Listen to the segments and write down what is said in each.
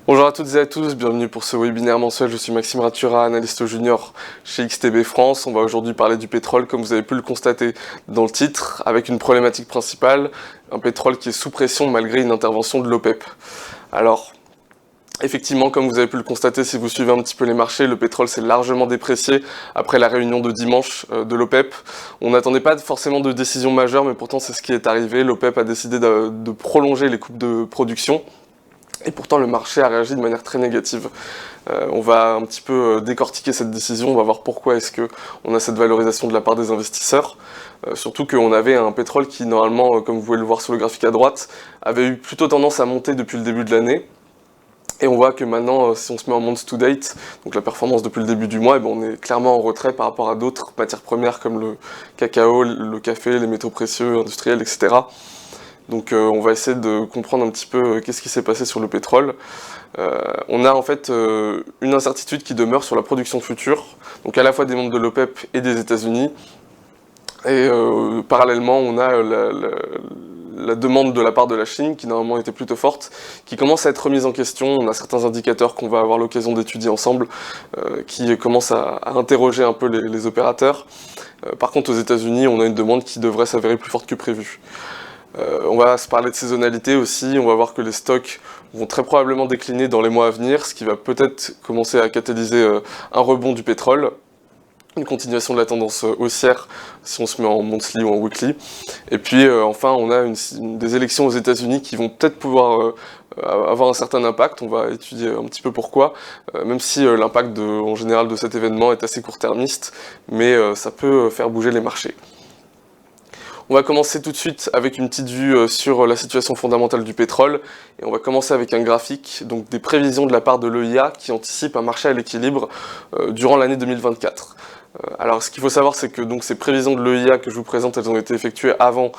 Bonjour à toutes et à tous, bienvenue pour ce webinaire mensuel. Je suis Maxime Ratura, analyste junior chez XTB France. On va aujourd'hui parler du pétrole, comme vous avez pu le constater dans le titre, avec une problématique principale, un pétrole qui est sous pression malgré une intervention de l'OPEP. Alors, effectivement, comme vous avez pu le constater si vous suivez un petit peu les marchés, le pétrole s'est largement déprécié après la réunion de dimanche de l'OPEP. On n'attendait pas forcément de décision majeure, mais pourtant c'est ce qui est arrivé. L'OPEP a décidé de prolonger les coupes de production. Et pourtant, le marché a réagi de manière très négative. On va un petit peu décortiquer cette décision, on va voir pourquoi est-ce qu'on a cette valorisation de la part des investisseurs. Surtout qu'on avait un pétrole qui, normalement, comme vous pouvez le voir sur le graphique à droite, avait eu plutôt tendance à monter depuis le début de l'année. Et on voit que maintenant, si on se met en month to date, donc la performance depuis le début du mois, on est clairement en retrait par rapport à d'autres matières premières comme le cacao, le café, les métaux précieux, industriels, etc. Donc on va essayer de comprendre un petit peu qu'est-ce qui s'est passé sur le pétrole. On a en fait une incertitude qui demeure sur la production future, donc à la fois des membres de l'OPEP et des États-Unis. Et parallèlement, on a la demande de la part de la Chine, qui normalement était plutôt forte, qui commence à être remise en question. On a certains indicateurs qu'on va avoir l'occasion d'étudier ensemble, qui commencent à interroger un peu les opérateurs. Par contre, aux États-Unis, on a une demande qui devrait s'avérer plus forte que prévu. On va se parler de saisonnalité aussi, on va voir que les stocks vont très probablement décliner dans les mois à venir, ce qui va peut-être commencer à catalyser un rebond du pétrole, une continuation de la tendance haussière si on se met en monthly ou en weekly. Et puis enfin on a des élections aux États-Unis qui vont peut-être pouvoir avoir un certain impact, on va étudier un petit peu pourquoi, même si l'impact en général de cet événement est assez court-termiste, mais ça peut faire bouger les marchés. On va commencer tout de suite avec une petite vue sur la situation fondamentale du pétrole, et on va commencer avec un graphique, donc des prévisions de la part de l'EIA qui anticipe un marché à l'équilibre durant l'année 2024. Alors ce qu'il faut savoir, c'est que donc, ces prévisions de l'EIA que je vous présente, elles ont été effectuées avant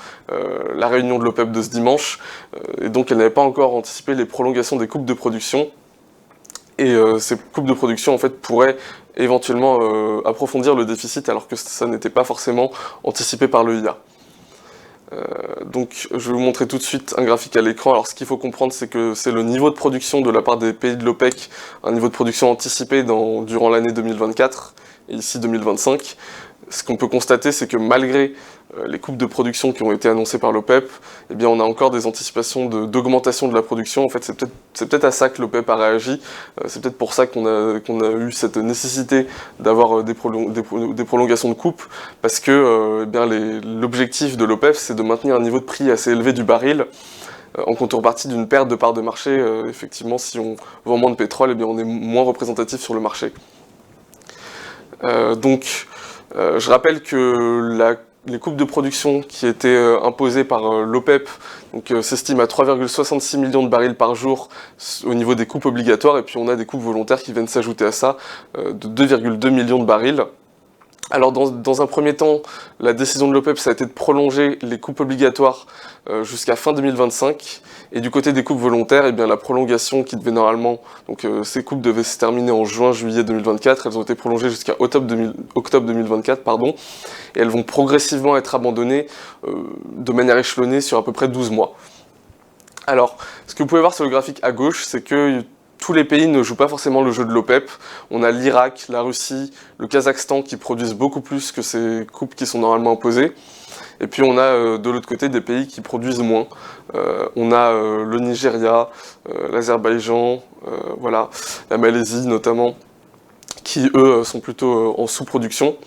la réunion de l'OPEP de ce dimanche, et donc elles n'avaient pas encore anticipé les prolongations des coupes de production. Et ces coupes de production en fait pourraient éventuellement approfondir le déficit alors que ça n'était pas forcément anticipé par l'EIA. Donc je vais vous montrer tout de suite un graphique à l'écran. Alors ce qu'il faut comprendre, c'est que c'est le niveau de production de la part des pays de l'OPEC, un niveau de production anticipé durant l'année 2024 et ici 2025. Ce qu'on peut constater, c'est que malgré les coupes de production qui ont été annoncées par l'OPEP, eh bien on a encore des anticipations d'augmentation de la production. En fait, c'est peut-être à ça que l'OPEP a réagi. C'est peut-être pour ça qu'on a eu cette nécessité d'avoir des prolongations de coupes, parce que l'objectif de l'OPEP, c'est de maintenir un niveau de prix assez élevé du baril, en contrepartie d'une perte de part de marché. Effectivement, si on vend moins de pétrole, eh bien on est moins représentatif sur le marché. Je rappelle que les coupes de production qui étaient imposées par l'OPEP s'estiment à 3,66 millions de barils par jour au niveau des coupes obligatoires, et puis on a des coupes volontaires qui viennent s'ajouter à ça de 2,2 millions de barils. Alors dans un premier temps, la décision de l'OPEP, ça a été de prolonger les coupes obligatoires jusqu'à fin 2025, et du côté des coupes volontaires, eh bien, la prolongation qui devait normalement, ces coupes devaient se terminer en juin-juillet 2024, elles ont été prolongées jusqu'à octobre 2024, et elles vont progressivement être abandonnées de manière échelonnée sur à peu près 12 mois. Alors, ce que vous pouvez voir sur le graphique à gauche, c'est que tous les pays ne jouent pas forcément le jeu de l'OPEP. On a l'Irak, la Russie, le Kazakhstan qui produisent beaucoup plus que ces coupes qui sont normalement imposées. Et puis on a de l'autre côté des pays qui produisent moins. On a le Nigeria, l'Azerbaïdjan, voilà, la Malaisie notamment, qui eux sont plutôt en sous-production.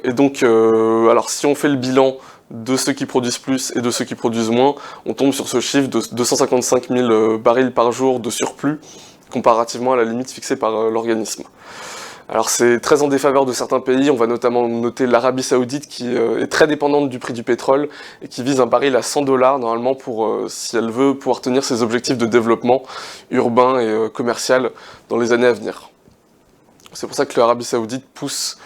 Et donc, alors si on fait le bilan de ceux qui produisent plus et de ceux qui produisent moins, on tombe sur ce chiffre de 255 000 barils par jour de surplus, comparativement à la limite fixée par l'organisme. Alors c'est très en défaveur de certains pays, on va notamment noter l'Arabie Saoudite qui est très dépendante du prix du pétrole et qui vise un baril à 100 $ normalement si elle veut pouvoir tenir ses objectifs de développement urbain et commercial dans les années à venir. C'est pour ça que l'Arabie Saoudite pousse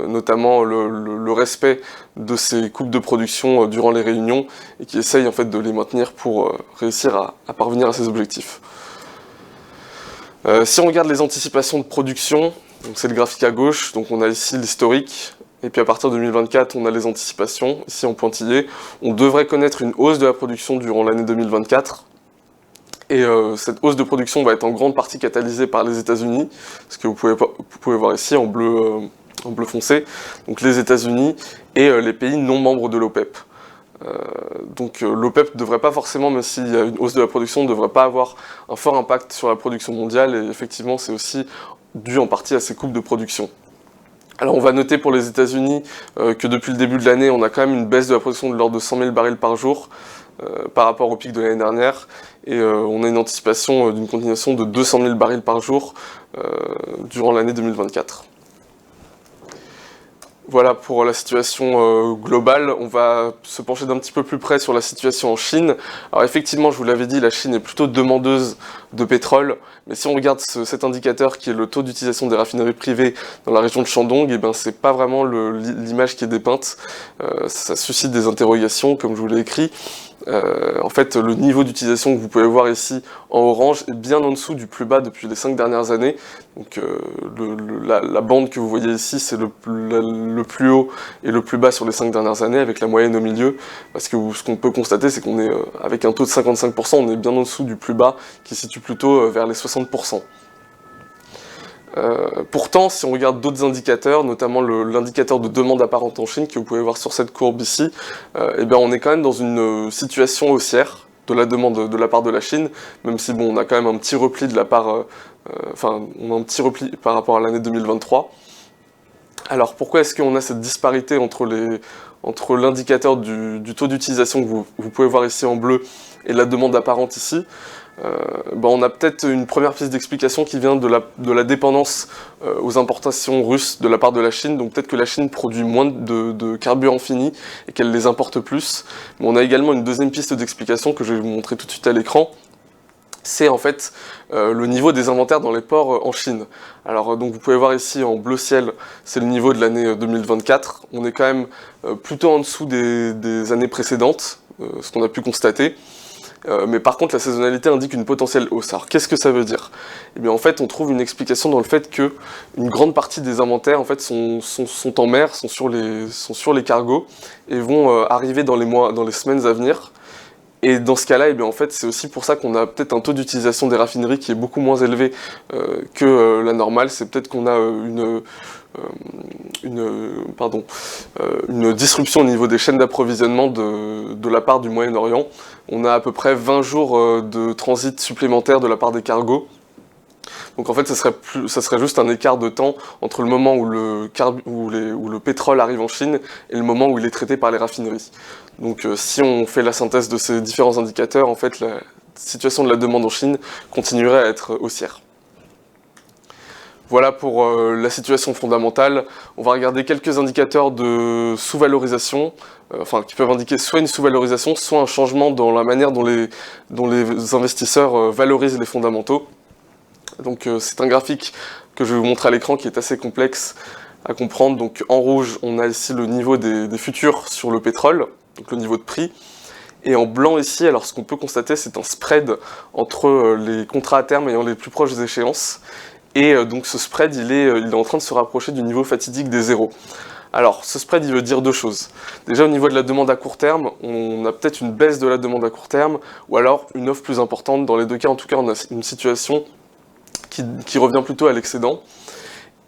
notamment le respect de ces coupes de production durant les réunions et qui essaye en fait de les maintenir pour réussir à parvenir à ces objectifs. Si on regarde les anticipations de production, c'est le graphique à gauche, donc on a ici l'historique, et puis à partir de 2024 on a les anticipations, ici en pointillé. On devrait connaître une hausse de la production durant l'année 2024, Et cette hausse de production va être en grande partie catalysée par les États-Unis, ce que vous pouvez voir ici en bleu foncé, donc les États-Unis et les pays non membres de l'OPEP. Donc l'OPEP ne devrait pas forcément, même s'il y a une hausse de la production, ne devrait pas avoir un fort impact sur la production mondiale, et effectivement c'est aussi dû en partie à ces coupes de production. Alors on va noter pour les États-Unis que depuis le début de l'année, on a quand même une baisse de la production de l'ordre de 100 000 barils par jour par rapport au pic de l'année dernière, et on a une anticipation d'une continuation de 200 000 barils par jour durant l'année 2024. Voilà pour la situation globale. On va se pencher d'un petit peu plus près sur la situation en Chine. Alors effectivement, je vous l'avais dit, la Chine est plutôt demandeuse de pétrole, mais si on regarde cet indicateur qui est le taux d'utilisation des raffineries privées dans la région de Shandong, et ben c'est pas vraiment l'image qui est dépeinte. Ça suscite des interrogations, comme je vous l'ai écrit. En fait, le niveau d'utilisation que vous pouvez voir ici en orange est bien en dessous du plus bas depuis les 5 dernières années. Donc la bande que vous voyez ici, c'est le plus haut et le plus bas sur les 5 dernières années, avec la moyenne au milieu. Parce que ce qu'on peut constater, c'est qu'on est, avec un taux de 55%, on est bien en dessous du plus bas, qui se situe plutôt vers les 60%. Pourtant, si on regarde d'autres indicateurs, notamment l'indicateur de demande apparente en Chine, que vous pouvez voir sur cette courbe ici, eh bien on est quand même dans une situation haussière de la demande de la part de la Chine, même si bon, on a quand même un petit repli de la part, on a un petit repli par rapport à l'année 2023. Alors pourquoi est-ce qu'on a cette disparité entre l'indicateur du taux d'utilisation que vous pouvez voir ici en bleu et la demande apparente ici? On a peut-être une première piste d'explication qui vient de la dépendance aux importations russes de la part de la Chine. Donc peut-être que la Chine produit moins de carburant fini et qu'elle les importe plus. Mais on a également une deuxième piste d'explication que je vais vous montrer tout de suite à l'écran. C'est en fait le niveau des inventaires dans les ports en Chine. Alors donc vous pouvez voir ici en bleu ciel, c'est le niveau de l'année 2024. On est quand même plutôt en dessous des années précédentes, ce qu'on a pu constater. Mais par contre, la saisonnalité indique une potentielle hausse. Alors, qu'est-ce que ça veut dire? Eh bien, en fait, on trouve une explication dans le fait que une grande partie des inventaires, en fait, sont en mer, sont sur les cargos, et vont arriver dans les semaines à venir. Et dans ce cas-là, eh bien, en fait, c'est aussi pour ça qu'on a peut-être un taux d'utilisation des raffineries qui est beaucoup moins élevé que la normale. C'est peut-être qu'on a une disruption au niveau des chaînes d'approvisionnement de la part du Moyen-Orient. On a à peu près 20 jours de transit supplémentaire de la part des cargos. Donc en fait, ça serait juste un écart de temps entre le moment où le pétrole arrive en Chine et le moment où il est traité par les raffineries. Donc si on fait la synthèse de ces différents indicateurs, en fait, la situation de la demande en Chine continuerait à être haussière. Voilà pour la situation fondamentale. On va regarder quelques indicateurs de sous-valorisation, qui peuvent indiquer soit une sous-valorisation, soit un changement dans la manière dont les investisseurs valorisent les fondamentaux. Donc c'est un graphique que je vais vous montrer à l'écran qui est assez complexe à comprendre. Donc en rouge, on a ici le niveau des futurs sur le pétrole, donc le niveau de prix. Et en blanc ici, alors ce qu'on peut constater, c'est un spread entre les contrats à terme ayant les plus proches des échéances. Et donc ce spread, il est en train de se rapprocher du niveau fatidique des zéros. Alors, ce spread, il veut dire deux choses. Déjà, au niveau de la demande à court terme, on a peut-être une baisse de la demande à court terme, ou alors une offre plus importante. Dans les deux cas, en tout cas, on a une situation qui revient plutôt à l'excédent.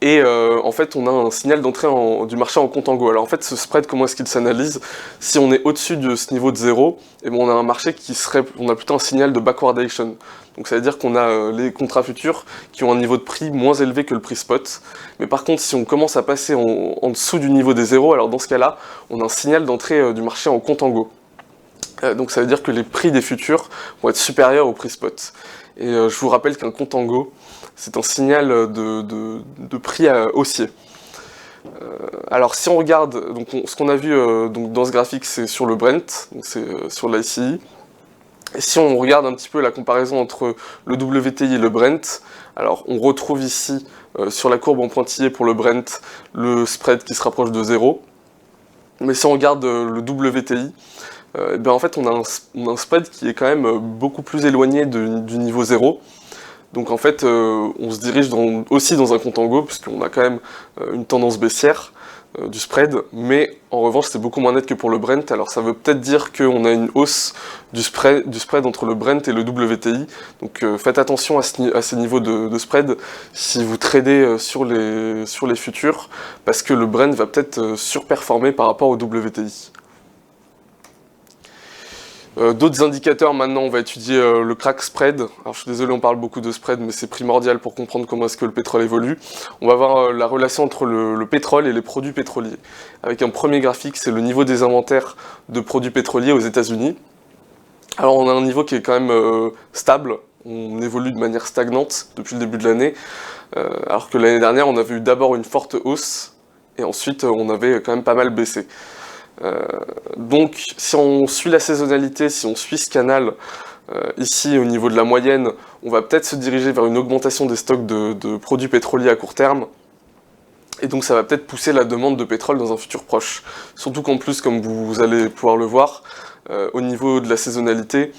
Et en fait, on a un signal d'entrée du marché en contango. Alors en fait, ce spread, comment est-ce qu'il s'analyse? Si on est au-dessus de ce niveau de 0, et on a un marché on a plutôt un signal de backwardation. Donc ça veut dire qu'on a les contrats futurs qui ont un niveau de prix moins élevé que le prix spot. Mais par contre, si on commence à passer en dessous du niveau des 0, alors dans ce cas-là, on a un signal d'entrée du marché en contango. Donc ça veut dire que les prix des futurs vont être supérieurs au prix spot. Et je vous rappelle qu'un contango, c'est un signal de prix haussier. Alors si on regarde, donc ce qu'on a vu dans ce graphique, c'est sur le Brent, c'est sur l'ICI. Et si on regarde un petit peu la comparaison entre le WTI et le Brent, alors on retrouve ici sur la courbe en pointillé pour le Brent le spread qui se rapproche de 0. Mais si on regarde le WTI, en fait on a un spread qui est quand même beaucoup plus éloigné du niveau 0. Donc en fait, on se dirige aussi dans un contango, puisqu'on a quand même une tendance baissière. du spread, mais en revanche c'est beaucoup moins net que pour le Brent. Alors ça veut peut-être dire qu'on a une hausse du spread entre le Brent et le WTI, donc faites attention à ces niveaux de spread si vous tradez sur les futurs, parce que le Brent va peut-être surperformer par rapport au WTI. D'autres indicateurs, maintenant on va étudier le crack spread. Alors je suis désolé, on parle beaucoup de spread, mais c'est primordial pour comprendre comment est-ce que le pétrole évolue. On va voir la relation entre le pétrole et les produits pétroliers. Avec un premier graphique, c'est le niveau des inventaires de produits pétroliers aux États-Unis. Alors on a un niveau qui est quand même stable, on évolue de manière stagnante depuis le début de l'année, alors que l'année dernière on avait eu d'abord une forte hausse, et ensuite on avait quand même pas mal baissé. Donc si on suit la saisonnalité, si on suit ce canal, ici au niveau de la moyenne, on va peut-être se diriger vers une augmentation des stocks de produits pétroliers à court terme, et donc ça va peut-être pousser la demande de pétrole dans un futur proche. Surtout qu'en plus, comme vous allez pouvoir le voir, au niveau de la saisonnalité,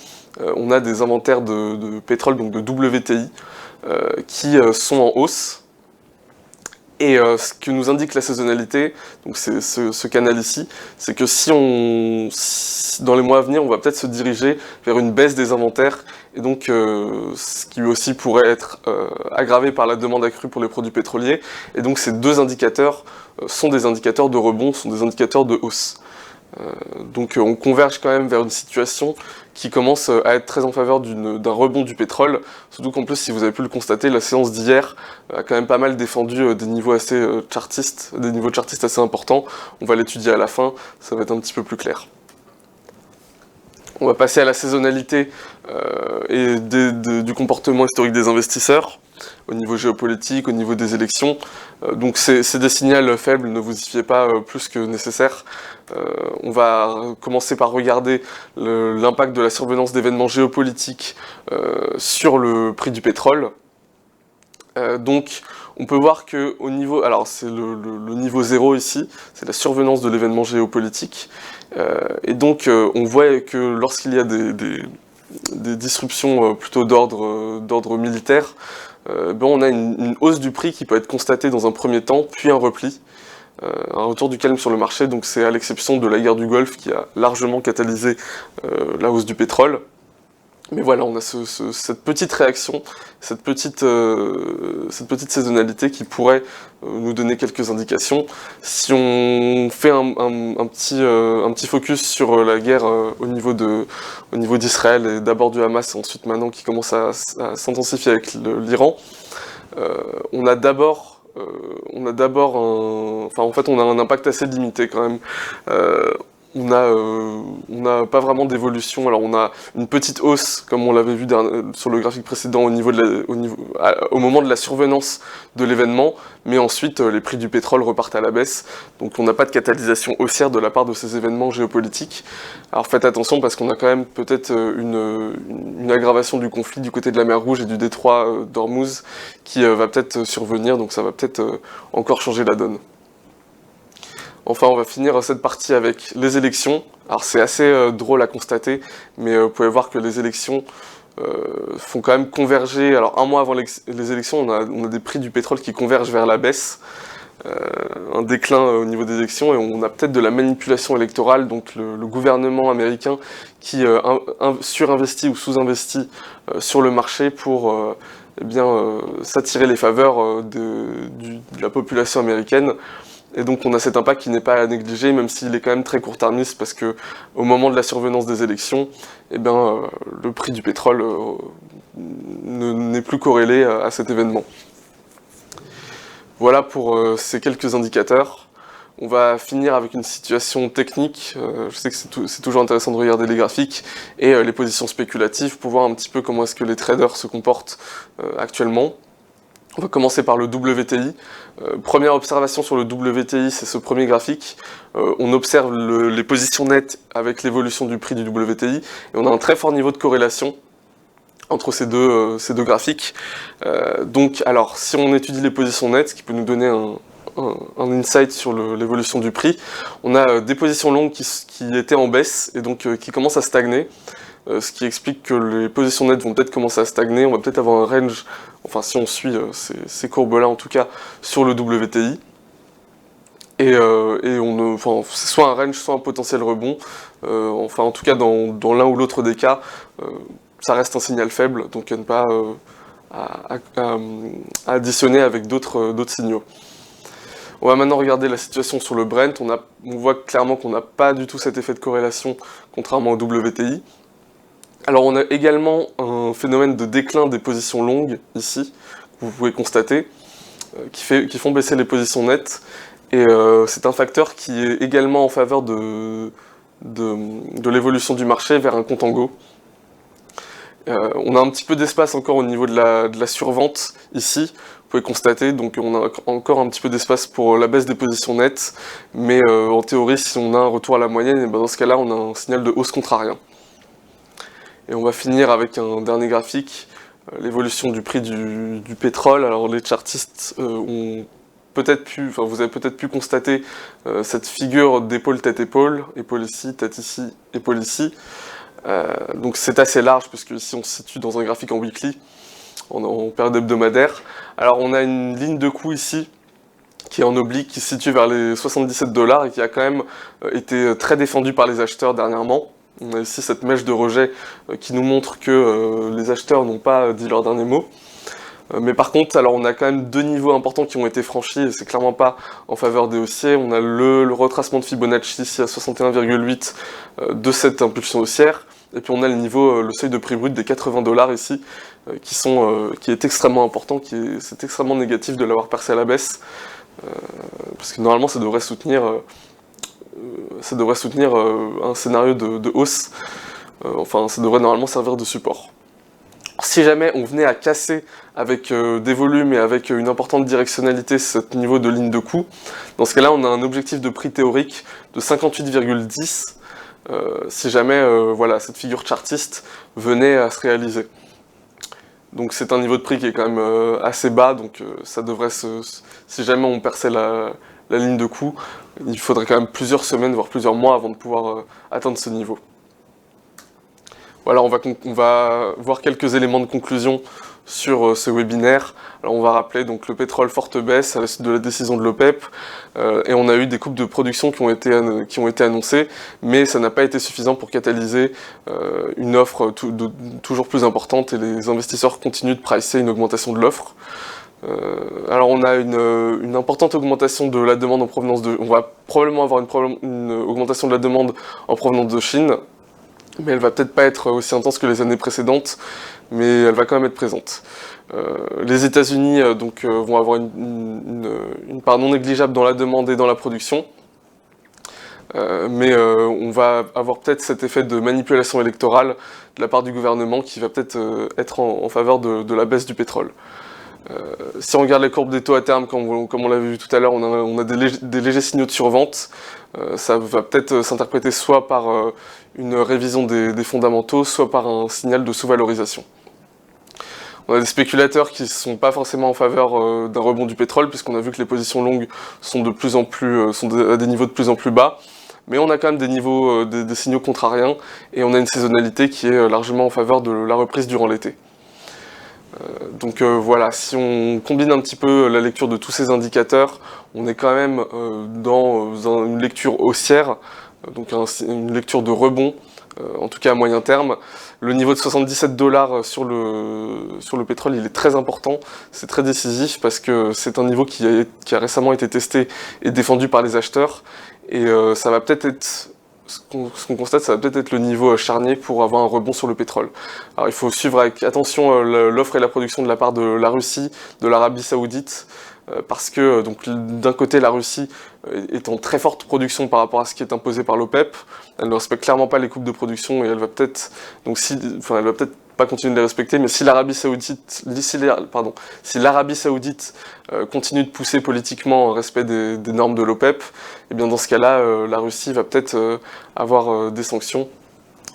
on a des inventaires de pétrole, donc de WTI, qui sont en hausse. Et ce que nous indique la saisonnalité, donc c'est ce canal ici, c'est que si dans les mois à venir, on va peut-être se diriger vers une baisse des inventaires, et donc ce qui aussi pourrait être aggravé par la demande accrue pour les produits pétroliers. Et donc ces deux indicateurs sont des indicateurs de rebond, sont des indicateurs de hausse. Donc on converge quand même vers une situation qui commence à être très en faveur d'un rebond du pétrole, surtout qu'en plus, si vous avez pu le constater, la séance d'hier a quand même pas mal défendu des niveaux assez chartistes, des niveaux chartistes assez importants. On va l'étudier à la fin, ça va être un petit peu plus clair. On va passer à la saisonnalité et du comportement historique des investisseurs, au niveau géopolitique, au niveau des élections. Donc c'est des signaux faibles, ne vous y fiez pas plus que nécessaire. On va commencer par regarder l'impact de la survenance d'événements géopolitiques sur le prix du pétrole. Donc on peut voir que au niveau, alors c'est le niveau 0 ici, c'est la survenance de l'événement géopolitique, et donc on voit que lorsqu'il y a des disruptions plutôt d'ordre militaire, on a une hausse du prix qui peut être constatée dans un premier temps, puis un repli, un retour du calme sur le marché. Donc c'est à l'exception de la guerre du Golfe qui a largement catalysé la hausse du pétrole. Mais voilà, on a cette petite réaction, cette petite saisonnalité qui pourrait nous donner quelques indications. Si on fait un petit focus sur la guerre au niveau d'Israël et d'abord du Hamas et ensuite maintenant qui commence à s'intensifier avec l'Iran, on a d'abord un impact assez limité quand même. On n'a pas vraiment d'évolution. Alors on a une petite hausse, comme on l'avait vu sur le graphique précédent, au moment de la survenance de l'événement, mais ensuite les prix du pétrole repartent à la baisse. Donc on n'a pas de catalysation haussière de la part de ces événements géopolitiques. Alors faites attention parce qu'on a quand même peut-être une aggravation du conflit du côté de la mer Rouge et du détroit d'Ormuz qui va peut-être survenir, donc ça va peut-être encore changer la donne. Enfin, on va finir cette partie avec les élections. Alors c'est assez drôle à constater, mais vous pouvez voir que les élections font quand même converger. Alors un mois avant les élections, on a des prix du pétrole qui convergent vers la baisse, un déclin au niveau des élections, et on a peut-être de la manipulation électorale, donc le gouvernement américain qui surinvestit ou sous-investit sur le marché pour s'attirer les faveurs de la population américaine. Et donc on a cet impact qui n'est pas à négliger, même s'il est quand même très court-termiste, parce que au moment de la survenance des élections, le prix du pétrole n'est plus corrélé à cet événement. Voilà pour ces quelques indicateurs. On va finir avec une situation technique. Je sais que c'est toujours intéressant de regarder les graphiques et les positions spéculatives pour voir un petit peu comment est-ce que les traders se comportent actuellement. On va commencer par le WTI. Première observation sur le WTI, c'est ce premier graphique. On observe les positions nettes avec l'évolution du prix du WTI, et on a un très fort niveau de corrélation entre ces deux graphiques. Donc, alors, si on étudie les positions nettes, ce qui peut nous donner un insight sur l'évolution du prix, on a des positions longues qui étaient en baisse, et donc qui commencent à stagner. Ce qui explique que les positions nettes vont peut-être commencer à stagner, on va peut-être avoir un range, enfin si on suit ces courbes-là en tout cas, sur le WTI. c'est soit un range, soit un potentiel rebond. Enfin, en tout cas, dans l'un ou l'autre des cas, ça reste un signal faible, donc à ne pas à additionner avec d'autres signaux. On va maintenant regarder la situation sur le Brent. On voit clairement qu'on n'a pas du tout cet effet de corrélation, contrairement au WTI. Alors on a également un phénomène de déclin des positions longues, ici, que vous pouvez constater, qui font baisser les positions nettes. Et c'est un facteur qui est également en faveur de l'évolution du marché vers un contango. On a un petit peu d'espace encore au niveau de la survente ici, vous pouvez constater, donc on a encore un petit peu d'espace pour la baisse des positions nettes, mais en théorie, si on a un retour à la moyenne, et ben dans ce cas-là, on a un signal de hausse contrarien. Et on va finir avec un dernier graphique, l'évolution du prix du pétrole. Alors les chartistes ont vous avez peut-être pu constater cette figure d'épaule tête-épaule, épaule ici, tête ici, épaule ici. Donc c'est assez large, puisque ici on se situe dans un graphique en weekly, en période hebdomadaire. Alors on a une ligne de coût ici, qui est en oblique, qui se situe vers les 77 $ et qui a quand même été très défendue par les acheteurs dernièrement. On a ici cette mèche de rejet qui nous montre que les acheteurs n'ont pas dit leur dernier mot. Mais par contre, alors on a quand même deux niveaux importants qui ont été franchis, et c'est clairement pas en faveur des haussiers. On a le retracement de Fibonacci ici à 61,8 de cette impulsion haussière, et puis on a le seuil de prix brut des 80 $ ici, qui est extrêmement important, c'est extrêmement négatif de l'avoir percé à la baisse, parce que normalement ça devrait soutenir un scénario de hausse, enfin ça devrait normalement servir de support. Si jamais on venait à casser avec des volumes et avec une importante directionnalité ce niveau de ligne de coût, dans ce cas-là on a un objectif de prix théorique de 58,10 si jamais voilà, cette figure chartiste venait à se réaliser. Donc c'est un niveau de prix qui est quand même assez bas, donc ça devrait si jamais on perçait la ligne de coût, il faudrait quand même plusieurs semaines, voire plusieurs mois avant de pouvoir atteindre ce niveau. Voilà, on va voir quelques éléments de conclusion sur ce webinaire. Alors on va rappeler donc le pétrole forte baisse à la suite de la décision de l'OPEP, et on a eu des coupes de production qui ont été annoncées, mais ça n'a pas été suffisant pour catalyser une offre toujours plus importante, et les investisseurs continuent de pricer une augmentation de l'offre. Alors on a une importante augmentation de la demande en provenance on va probablement avoir une augmentation de la demande en provenance de Chine, mais elle va peut-être pas être aussi intense que les années précédentes, mais elle va quand même être présente. Les États-Unis vont avoir une part non négligeable dans la demande et dans la production, mais on va avoir peut-être cet effet de manipulation électorale de la part du gouvernement qui va peut-être être en faveur de la baisse du pétrole. Si on regarde les courbes des taux à terme, comme on l'avait vu tout à l'heure, on a des légers signaux de survente. Ça va peut-être s'interpréter soit par une révision des fondamentaux, soit par un signal de sous-valorisation. On a des spéculateurs qui ne sont pas forcément en faveur d'un rebond du pétrole, puisqu'on a vu que les positions longues sont à des niveaux de plus en plus bas. Mais on a quand même des signaux contrariens, et on a une saisonnalité qui est largement en faveur de la reprise durant l'été. Donc voilà, si on combine un petit peu la lecture de tous ces indicateurs, on est quand même dans une lecture haussière, donc une lecture de rebond, en tout cas à moyen terme. Le niveau de 77 $ sur le pétrole, il est très important, c'est très décisif parce que c'est un niveau qui a récemment été testé et défendu par les acheteurs, et ça va peut-être être... Ce qu'on constate, ça va peut-être être le niveau charnier pour avoir un rebond sur le pétrole. Alors il faut suivre avec attention l'offre et la production de la part de la Russie, de l'Arabie Saoudite, parce que d'un côté la Russie est en très forte production par rapport à ce qui est imposé par l'OPEP, elle ne respecte clairement pas les coupes de production, et elle va peut-être pas continuer de les respecter, mais si l'Arabie Saoudite continue de pousser politiquement en respect des normes de l'OPEP, et bien dans ce cas-là, la Russie va peut-être avoir des sanctions,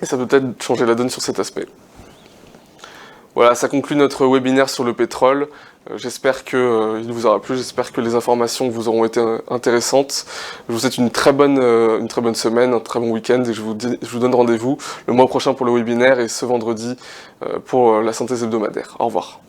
et ça peut peut-être changer la donne sur cet aspect. Voilà, ça conclut notre webinaire sur le pétrole. J'espère qu'il vous aura plu, j'espère que les informations vous auront été intéressantes. Je vous souhaite une très bonne semaine, un très bon week-end, et je vous donne rendez-vous le mois prochain pour le webinaire et ce vendredi pour la synthèse hebdomadaire. Au revoir.